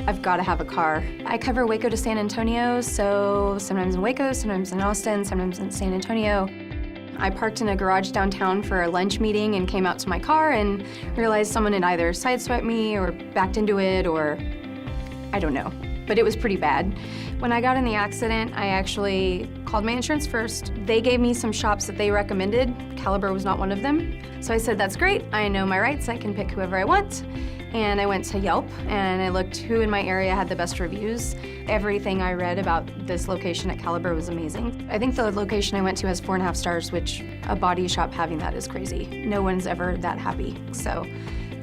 I've got to have a car. I cover Waco to San Antonio, so sometimes in Waco, sometimes in Austin, sometimes in San Antonio. I parked in a garage downtown for a lunch meeting and came out to my car and realized someone had either sideswiped me or backed into it, or I don't know, but it was pretty bad. When I got in the accident, I actually called my insurance first. They gave me some shops that they recommended. Caliber was not one of them. So I said, that's great, I know my rights, I can pick whoever I want. And I went to Yelp and I looked who in my area had the best reviews. Everything I read about this location at Caliber was amazing. I think the location I went to has 4.5 stars, which a body shop having that is crazy. No one's ever that happy. So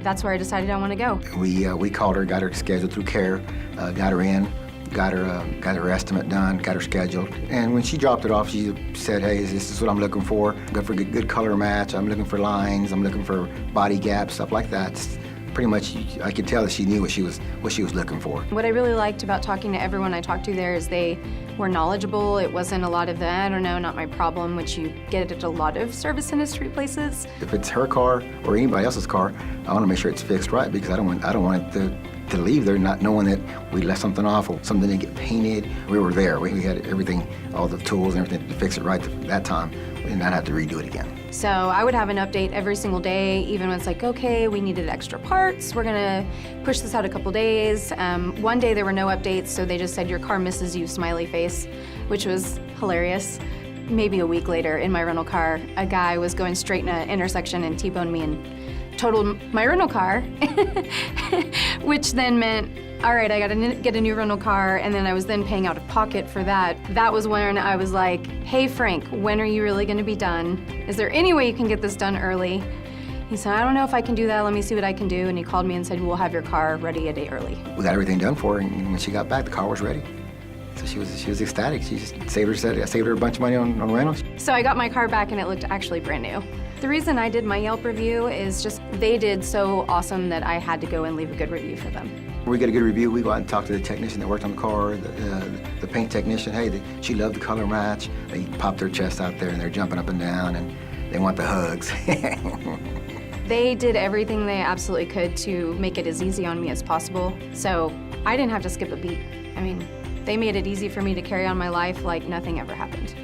that's where I decided I want to go. We called her, got her scheduled through care, got her in, got her estimate done, got her scheduled. And when she dropped it off, she said, hey, this is what I'm looking for. I'm looking for good color match, I'm looking for lines, I'm looking for body gaps, stuff like that. Pretty much, I could tell that she knew what she was looking for. What I really liked about talking to everyone I talked to there is they were knowledgeable. It wasn't a lot of the, I don't know, not my problem, which you get at a lot of service industry places. If it's her car or anybody else's car, I want to make sure it's fixed right, because I don't want it to leave there not knowing that we left something off or something didn't get painted. We were there. We had everything, all the tools and everything to fix it right that time and not have to redo it again. So I would have an update every single day, even when it's like, okay, we needed extra parts, we're gonna push this out a couple days. One day there were no updates, so they just said, your car misses you, smiley face, which was hilarious. Maybe a week later, in my rental car, a guy was going straight in an intersection and T-boned me and totaled my rental car, which then meant, all right, I gotta get a new rental car, and then I was then paying out of pocket for that. That was when I was like, hey Frank, when are you really gonna be done? Is there any way you can get this done early? He said, I don't know if I can do that, let me see what I can do. And he called me and said, we'll have your car ready a day early. We got everything done for her, and when she got back, the car was ready. So she was ecstatic. She just saved her a bunch of money on rentals. So I got my car back and it looked actually brand new. The reason I did my Yelp review is just they did so awesome that I had to go and leave a good review for them. When we get a good review, we go out and talk to the technician that worked on the car, the paint technician. Hey, she loved the color match. They pop their chest out there and they're jumping up and down and they want the hugs. They did everything they absolutely could to make it as easy on me as possible. So I didn't have to skip a beat. I mean, they made it easy for me to carry on my life like nothing ever happened.